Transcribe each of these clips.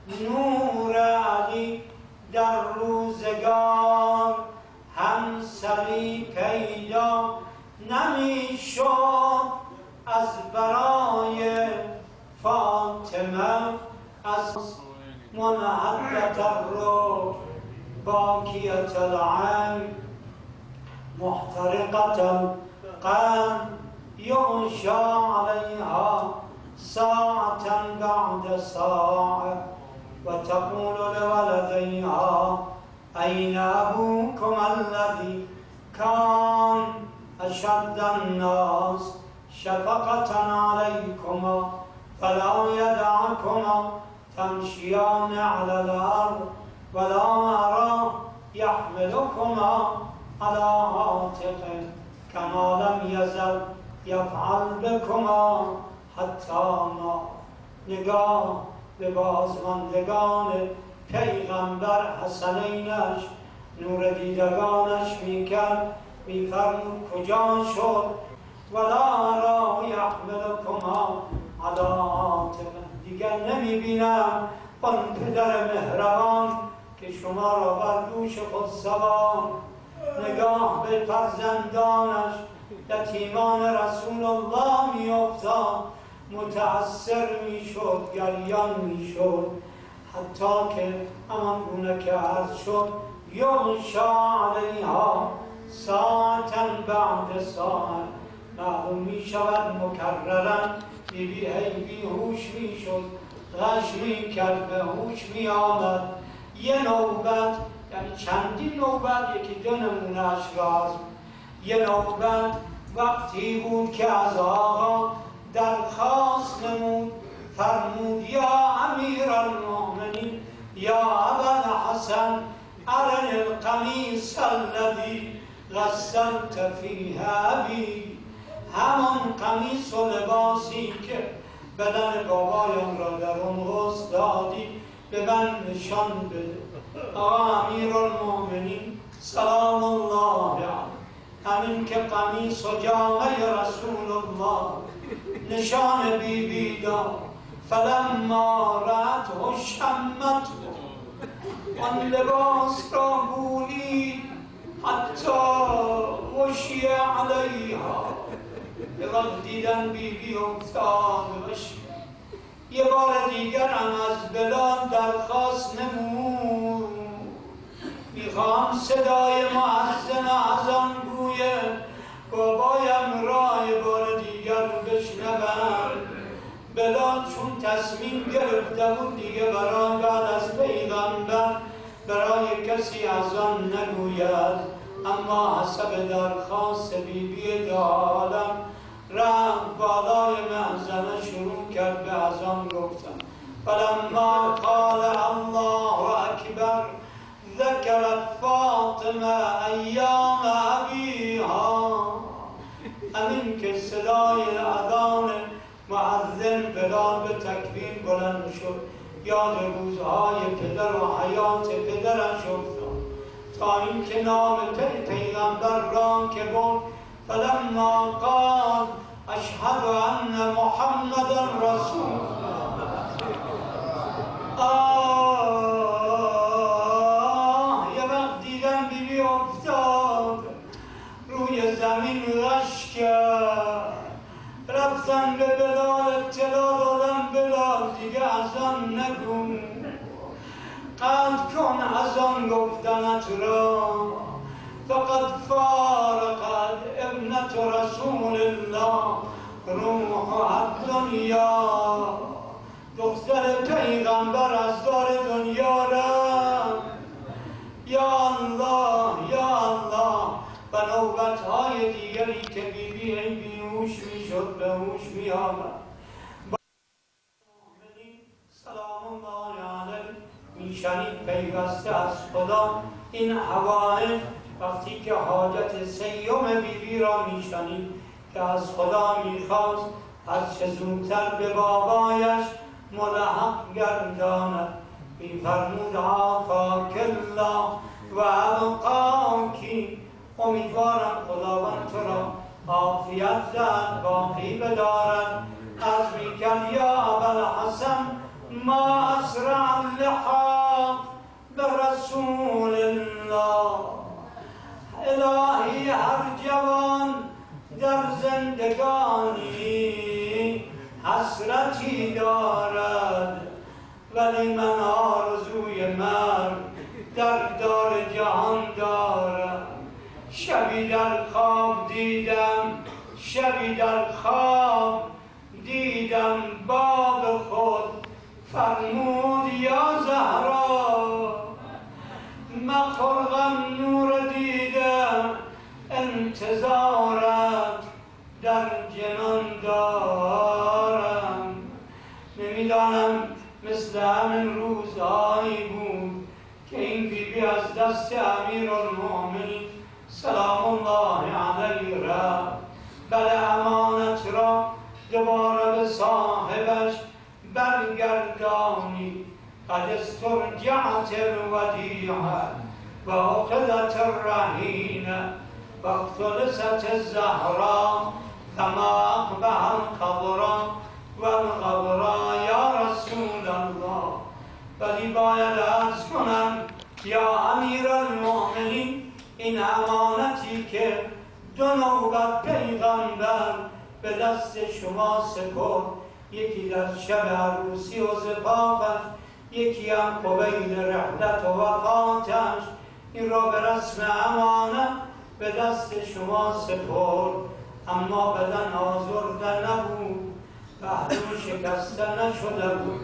نور علی در روزگار همسری پیدا نمیشد از برای فاطمه، از منحدت الروح باکیت العین محترقت القلب یغشی علیها ساعة بعد ساعة وتقول لولديها أين أبوكم الذي كان أشد الناس شفقة عليكما فلا يدعكما تمشيان على الأرض ولا أرى يحملكما على عاتقه كما لم يزل يفعل بكما حتی ما. نگاه به بازماندگان پیغمبر حسنینش نور دیدگانش میکرد، میفرمود کجا شد؟ ولا را یحملکما علی عاتقه، دیگر نمیبینم آن پدر مهربان که شما را بر دوش خود سوار. نگاه به فرزندانش یتیمان رسول الله میافتاد، متأثر میشد، گریان میشد، حتی که همان گونه که عرض شد یغشی علیها ساعة بعد ساعة، معلوم میشود مکررا بیبی هی بیهوش میشد، غش میکرد، به هوش میآمد. یه نوبت، یعنی چندین نوبت، یکی دو نمونهش راز. یه نوبت وقتی بود که از آقا درخواست نمود، فرمود یا امیر المؤمنین یا ابوالحسن ارنی القمیص الذی غسلت فیه ابی، همان قمیص و لباسی که بدن بابایم را در اون غسل دادی به من نشان بده. آقا امیر المؤمنین سلام الله علیه همین که قمیص و جامه رسول الله نشان بیبی داد، فلما رأته شمته، آن لباس را بویید، حتی غشی علیها، یه وقت دیدن بیبی افتاد بشید. یه بار دیگر هم از بلال درخواست نمود، میخوام صدای مؤذن اذان گویه، بابایم را یه بار دیگر بشنوم. بلال چون تصمیم گرفته بود دیگه برای بعد از پیغمبر برای کسی اذان نگوید، اما حسب درخواست بیبی دو عالم رفت بالای مأذنه شروع کرد به اذان گفتن. فلما قال الله اکبر ذکرت فاطمه ایام ابیها، همین که صدای اذان مؤذن بلال به تکبیر بلند شد، یاد روزهای پدر و حیات پدرش افتاد، تا اینکه نام پیغمبر را که بود فلما قال اشهد ان محمدا رسول یه وقت دیدن بیبی افتاد روی زمین غش کرد، رفتن به بلال اطلاع دادن بلال دیگه اذان نگو، قطع کن اذان گفتنت را، فقد فارقت ابنت رسول الله روح الدنیا، دختر پیغمبر از دار دنیا رفت. یا الله یا الله. و نوبت‌های دیگری که بیبی بیهوش میشد به هوش می‌آمد. سلام الله علیه میشنید پیوسته از خدا این حوائج، وقتی که حاجت سیوم بیبی را میشنید که از خدا میخواست از چه زودتر به بابایش ملحق گرداند، میفرمود عافاک الله و ابقاکی، امیدوارم خداوند تو را عافیت دهد باقی بدارد. از میکرد یا ابوالحسن ما اسرع حسرتی دارد، ولی من آرزوی مرگ در دار جهان دارم. شبی در خواب دیدم، شبی در خواب دیدم باب خود فرمود یا زهرا، مخور غم نور دیدم انتظارت در جنان دارم. نمیدانم مثل همین روزهایی بود که این بیبی از دست امیرالمؤمنین سلام الله علیه رفت. بله امانت را دوباره به صاحبش برگردانی. قد استرجعت الودیعه و اخذت الرهینه و اختلست الزهراء فما اقبح القبرا و القبرا یا رسول الله. ولی باید عرض کنم یا امیرالمؤمنین، این امانتی که دو نوبت پیغمبر به دست شما سپرد، یکی در شب عروسی و زفافش، یکی هم قبیل رحلت و وفاتش، این را به رسم امانت به دست شما سپرد. اما بدن آزرده نبود، پهلو شکسته نشده بود،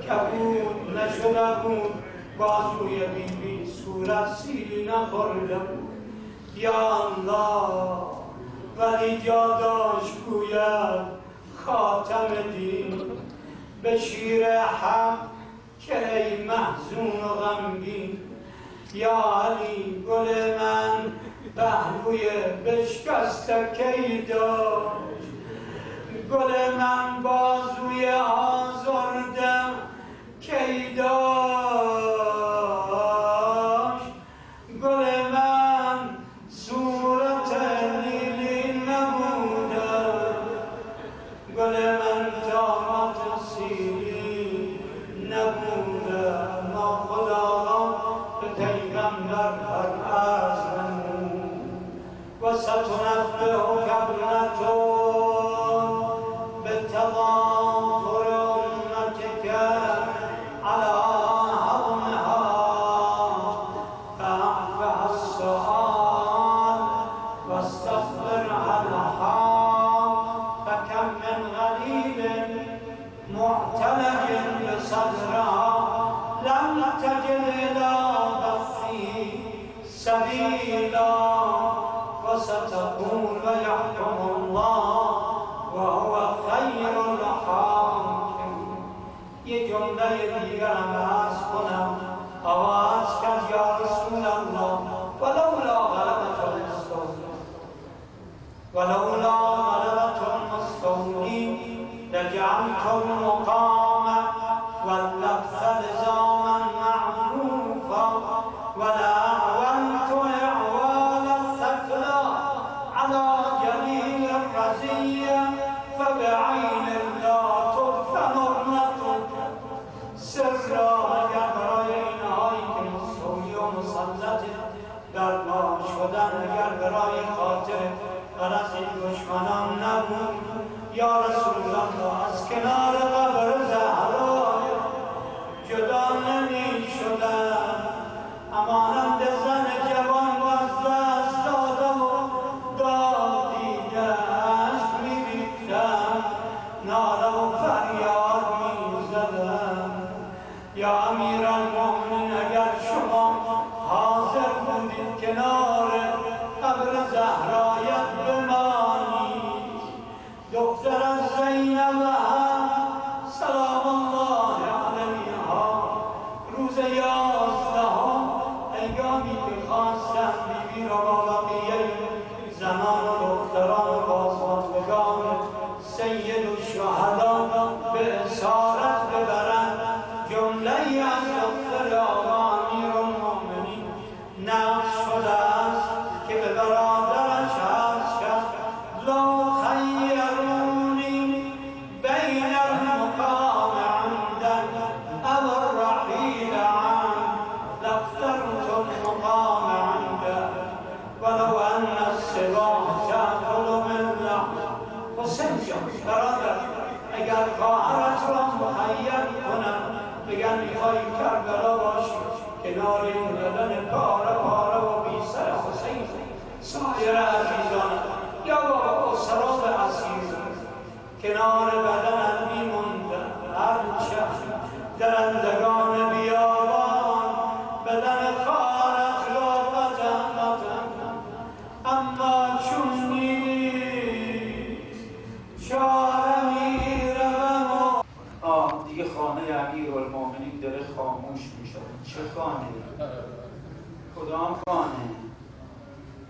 کبود نشده بود، بازوی بیبی صورت سیلی نخورده بود. یا الله، ولی جا داشت گوید خاتم دین به شیر حق که ای محزون و غمگین. یا علی گل من پهلوی بشکسته کی داشت، گل من بازوی آزرده کی داشت، گل من صورت لیلی نبوده، گل من دامت سیلی نبوده. ما خدا به پیغمبر هر عرض نمود و ستنبئک ابنته بالتضافر امتك على هضمها فاعفها السؤال واستغفرها الحال. فكم من غريب معتلج بصدرها لم تجد إلى ضفه سبيلا. وستقول ويحكم الله وهو خیر الحاکمین. یه جمله دیگر هم عرض کنم، آواز کرد یا رسول الله ولولا غلبة المستضعفین، ولولا غلبة المستضعفین لجعلت المقام واللبث لزاما معروفا ولأعونت إعوال الثكلى على جليل الرزية فبعين لا تدفن ابنتك سرا. اگر برای اینهایی که مستولی و مسلط در کار شدن، اگر برای خاطر غرض این دشمنان نبود، یا رسول الله از کنار قبر زهرا جدا نمی شدن. امانند زن جوان و از دست داده و دادیدش می ریختن، ناله و فریاد می زدن. یا امیرالمؤمنین اگر شما حاضر بودید کنار قبر زهرایت بمانید، دختر از زینب هم سلام الله علیها روز 11 ایامی که خواستن بیبی را با بقیه زنان و دختران و بازماندگان سید الشهدا به اسارت ببرند، جمله ای از دختر آقا امیرالمؤمنین نقش شده است که به برادرش عرض کرد لا خیرونی بین المقام عندك او الرحیل عنك لاخترت المقام عندك ولو ان السباع تأكل من لحم. حسین جان برادر، اگر خواهد نمیخوای کربلا باشی کنار این بدن پاره پاره و بی سر حسین سایر عزیزان یا بابا اسراب عزیز کنار بدنت میموندن هرچه درندگان بیابان بدن خارق لابدن اما چون نیست چاره میروم دیگه خانه امیرالمومنین داره خاموش میشه. چه خانه؟ کدام خانه؟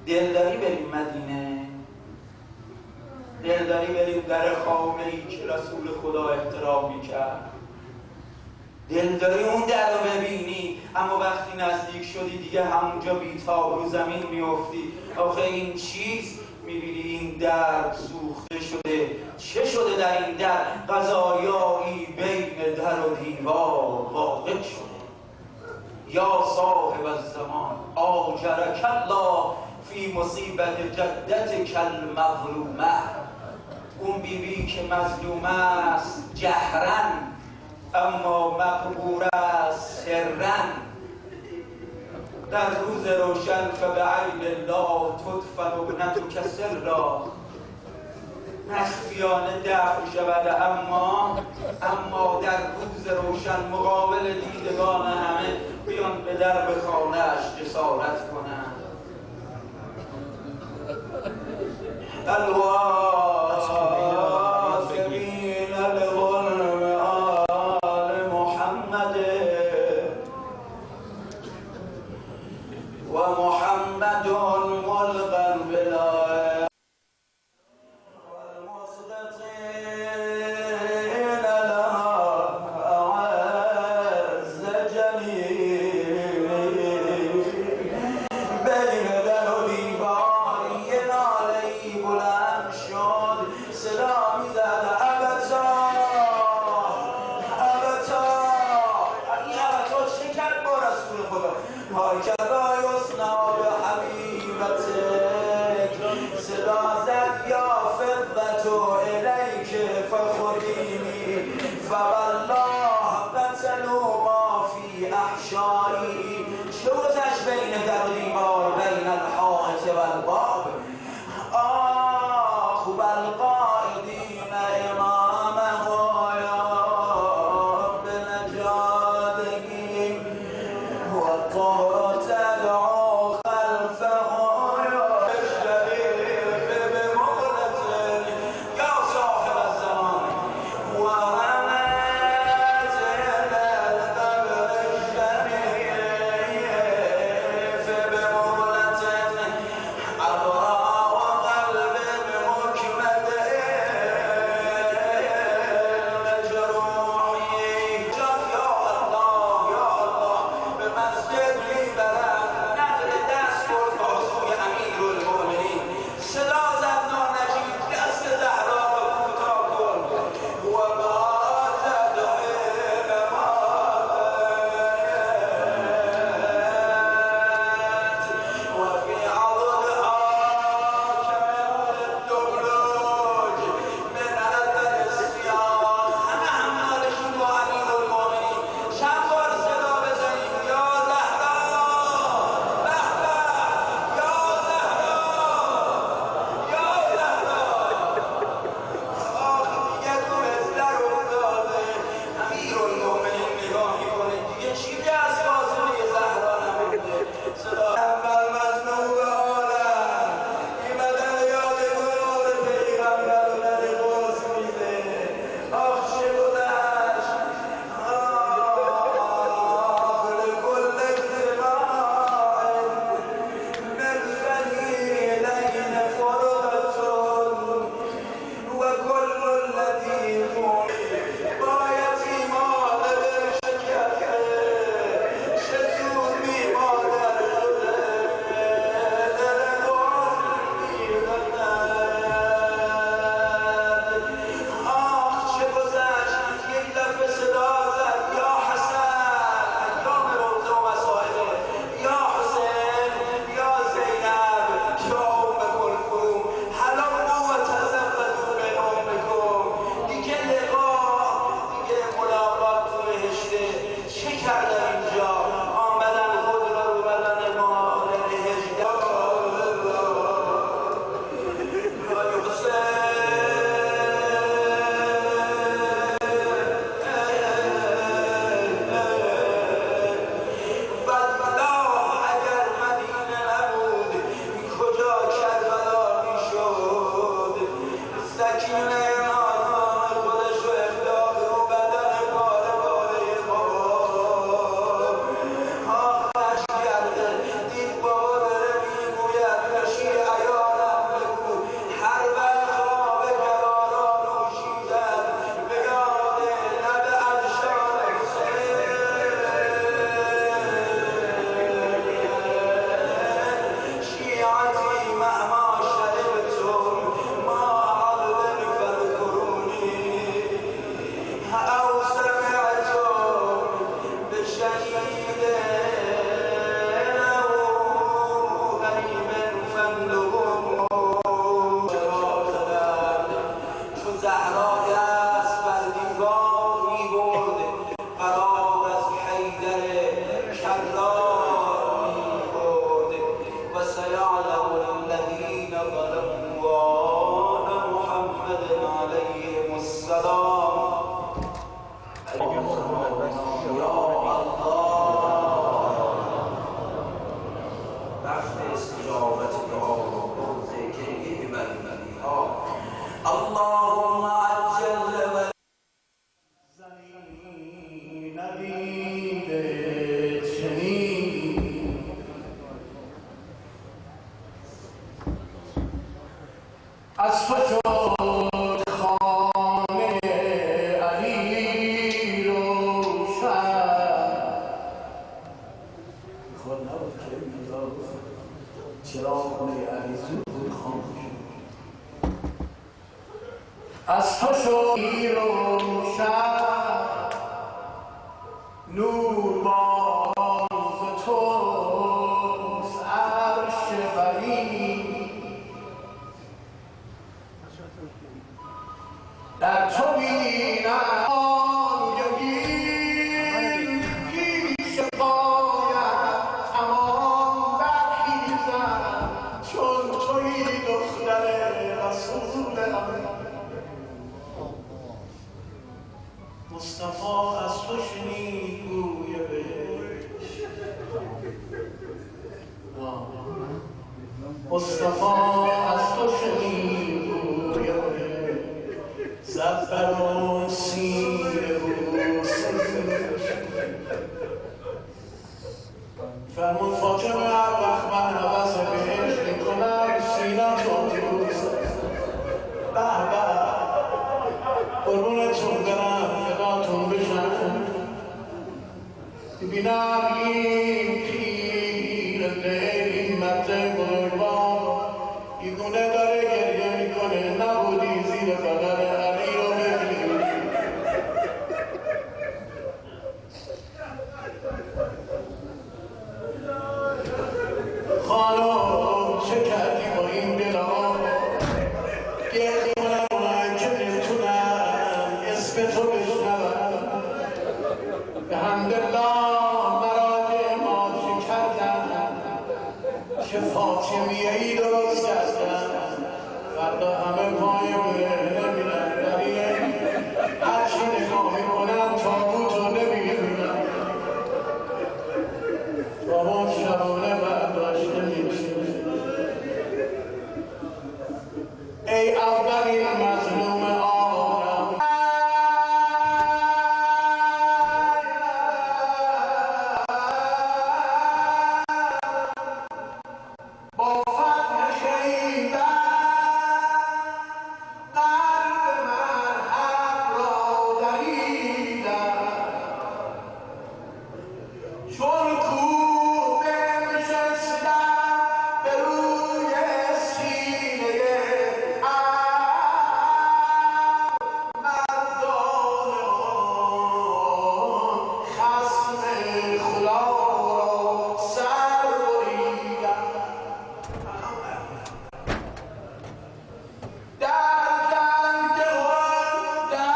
دلداری بریم مدینه؟ دلداری بریم در خانه‌ای که رسول خدا احترام میکرد؟ دلداری اون در رو ببینی اما وقتی نزدیک شدی دیگه همونجا بیتاب رو زمین میافتی. آخه این چیز میبینی این در سوخته شده. چه شده در این در؟ قضایایی بین در و دیوار واقع شده. یا صاحب الزمان آجرک الله فی مصیبت جدتک المظلومه. اون بیبی که مظلومه است جهرن اما مقبور است سرن. در روز روشن فبعین الله تدفن ابنتک سرا. مخفیانه دفن شود اما در روز روشن مقابل دیدگان همه بیان به درب خانه‌اش جسارت کنند. الواصبین لظلم آل محمد و محمد ملقا بلا مسجد چراغ خونه علی زود بود خاموش. از تو شیر و شب نور باز توست عرش ولی در تو بینم یکی پیش پایم تمام برخیزم چون تویی دختر رسول امین. مصطفی از تو شنید گوی بهش، مصطفی از تو شنید گوی بهش، زد بر اون سینه بوسش. فرمود فاطمه هر وقت من حوض بهش میکنم سینم تو بوسش. به به قربونتون برم فداتون بشم. ببینم این پیر دل این مرد بزرگوار بیگونه داره گریه میکنه، نبودی زیر بغل علی رو بگیری. خانم چه کردی با این دلا؟ گردی من که نمیتونم اسم تو بشنوم. به حمدالله مراجع ما چه کردن که فاطمیه ای درست کردن. فردا همه پای بره نمیرن، ولی هرچی نگاه میکنن تابوت رو نمیبینن. تابوت شبانه برداشته میشه. ای اولین مظلوم عالم، با فتح شیدن قلب من حق را دریدن. چون کوه بنشستم به روی سینه مردان خصم خدا را سر بریدم. در جنگ خود در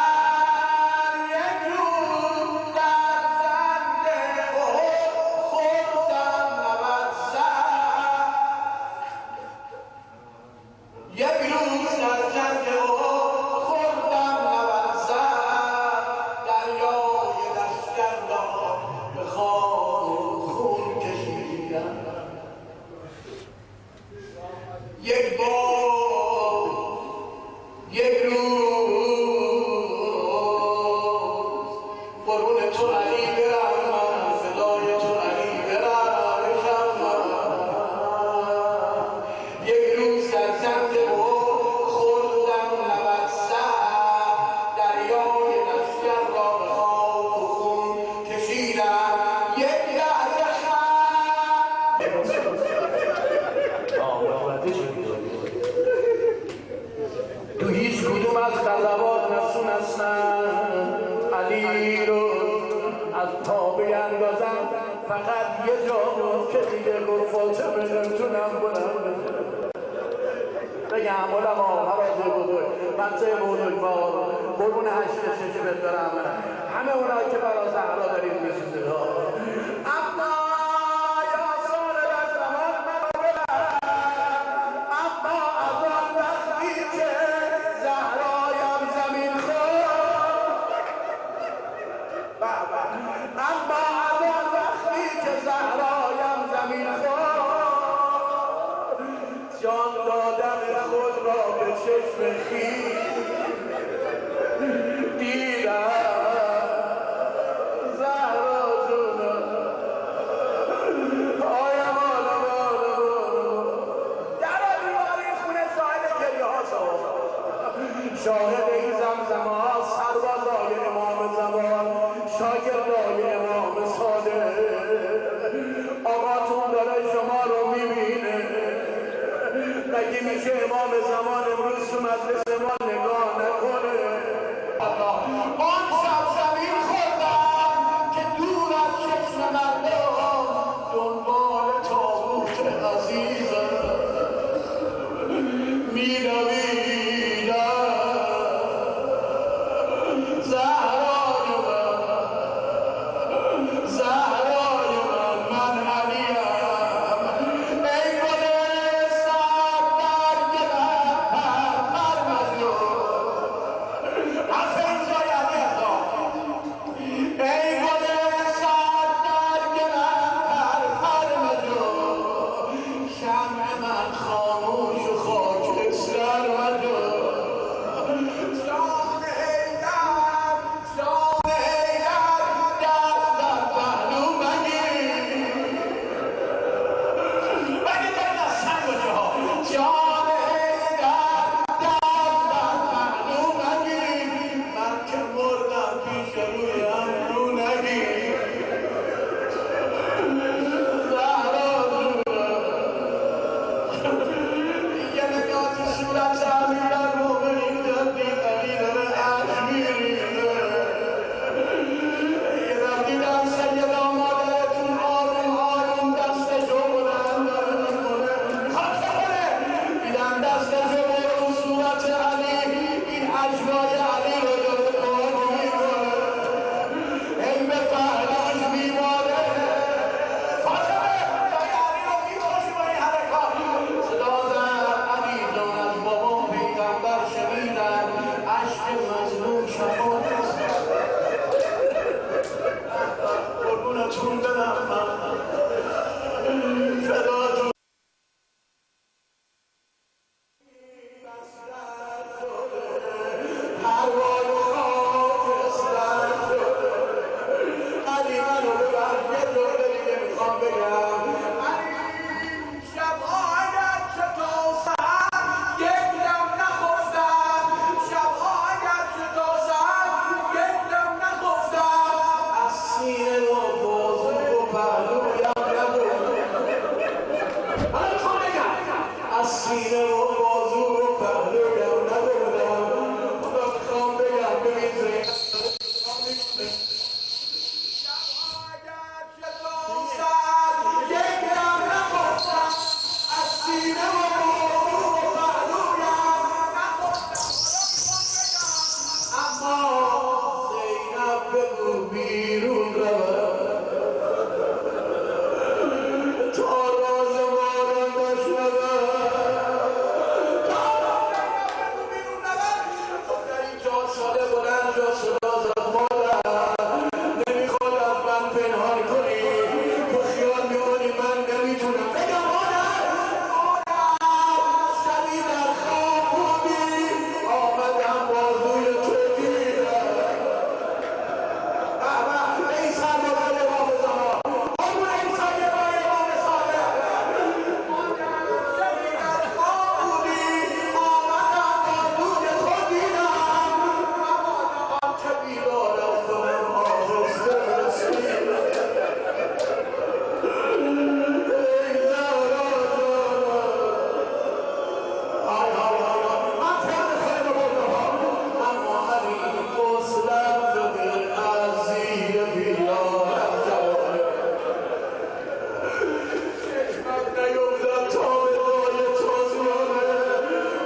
یک روز در جنگ خود خوردم 90 سر. یک روز در جنگ خوردم 90 سر. دریای لشکر را به خاک و خون کشیدم. یک بار یک روز قربون تو علی برم من، فدای تو علی برم بشم من. یک روز در جنگ خوردم 90 سر. دریای لشکر را به خاک و خون کشیدم. یک لحظه تو هیچ کدوم از غزوات نتونستن علی رو از پا بیندازن. فقط یه جا بود که دیگه گفت فاطمه نمیتونم بلند بگم علما حوازه بزرگ بچه بزرگوار قربون هشت شش دارم همه اونایی که برای زهرا دارید میسوزید ها. اما یا سال در زمان منو ببر، اما از آن وقتی که زهرایم زمین خورد، اما از آن وقتی که زهرایم زمین خورد، جان دادم خود را به چشم خویش دیدم. زهرا جون مجلس ما نگاه نکنه. آن شب زمین خوردم که دور از چشم مردم دنبال تابوت عزیزم می‌دویدم. زهرای من، من علیم. ای گل سر در گلم پر مجنون. حسین جای علی اخلاق. ای گل سر در گلم پر مجنون. شمع من خاموش و خاکستر مجنون. جان حیدر، جان حیدر، دست در پهلو مگیر. مگه داری از سنگ باشه ها. جان حیدر، دست در پهلو مگیر. من که مردم پیش رویم رو نگیر. زهرا دیگه نگاه تو صورت امیرالمومنین جدی علی داره اشک میریزه. یه وقت دیدم سیدا مادرتون آروم آروم دستشو بلند داره میکنه، میخواد چه کنه؟ دیدم دستشو رو صورت علی، این اشکای علی رو داره پاک میکنه. ای به پهلوش میماره. فاطمه جای علی رو میکشی با این حرکات. صدا زد علی جان از بابا پیغمبر شنیدم عشق مظلوم شفاعت است. قربونتون برم من، فداتون. پروای خاکستر شده. علی منو ببر یه جمله دیگه میخوام بگم. علی شب‌های چطور سحر یک دم نخفتم. شب‌های چطور سحر یک دم نخفتم. از سینه و بازو و پهلویم نبردم. حالا میخوام بگم از سینه و بازو و پهلویم نبردم. حالا میخوام بگم ببین زین بگو بیرون رود تا راز ما را نشنود. تا بگو بیرون رود. دختری جا ساله بلند جا صدا زد مادر نمیخواد از من پنهان کنی. تو خیال میکنی من نمیتونم بگم مادر. شبی در خواب بودی آمدم بازوی تو دیدم. ای سربازای حافظه ها، قربون این سایه بای امام صادق. شبی در خواب بودی آمدم بازوی تو دیدم. مبادا که بیدارت کنم آهسته رسیدم. ای زهرا جانم. من فهم خیلی بردم ها. اما علی حوصله‌ام شده از زیر بیدارم جوانه. چشمم نیفتد تا به دای تازیانه.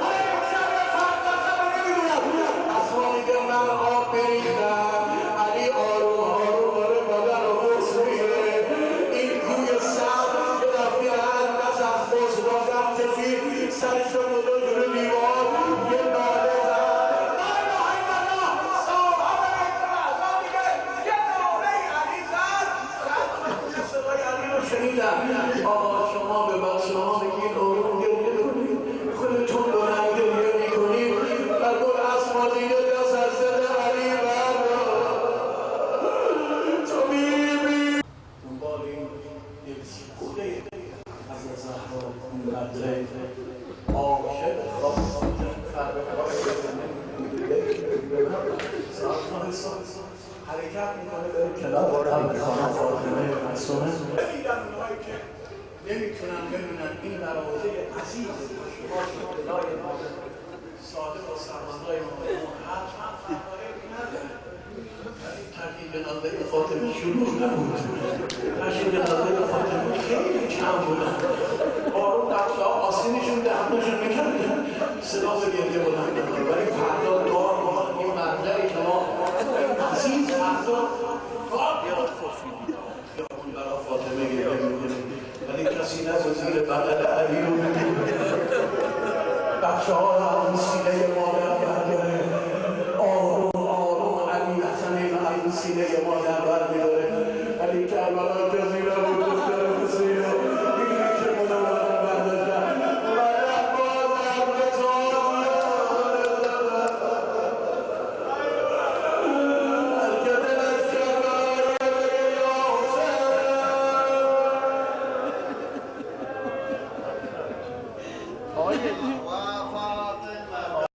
این شب فردا شب نمیدونم از مانگ من آب بریختم. علی آروم آروم داره بدن رو بوس میگیره. این گوی سبز که رفتی اندس از بوس دادم کشید سرشو گذاشت جلو دیوار یه ناله زد. لا اله الا الله. صاحب لحظه میگه یه ناله علی زد. من صدای علی رو شنیدم. آقا شما به بچه ها بگید آروم گریه کنید. خودتون بلند گریه میکنید و گل اسما دیگه دست از دل علی بردار. تو میبینی دنبال این یک خوده از زهرا اونقدره عاشق خواستن فربه حرکت میکنه بره کنار قبر خانم فاطمه معصومه. ببینن اونهایی که نمیتونن ببینن این دروازه عزیز شما شما لای ما صادق و سرمندای مرحوم حتما فرمایشی نداره، ولی ترکیب جنازه فاطمه شروع نبود. ترکیب جنازه فاطمه خیلی کم بودن. بارون بچه ها آسینشون دهنشون میکرد صدا به گریه بلند نکنه، ولی فردا دار این منظری که ما عزیز فردا خیابون برای فاطمه گریه میکنیم، ولی کسی نزد زیر بغل علی رو بچه ها از سینه مادر برداره، آروم آروم علی حسن این از سینه مادر برمیداره، ولی کربلا جزیره بود دختر حسین اینی که مادر برداشتن مادر بازم به تو هر که دلش کربلای بگه یا حسین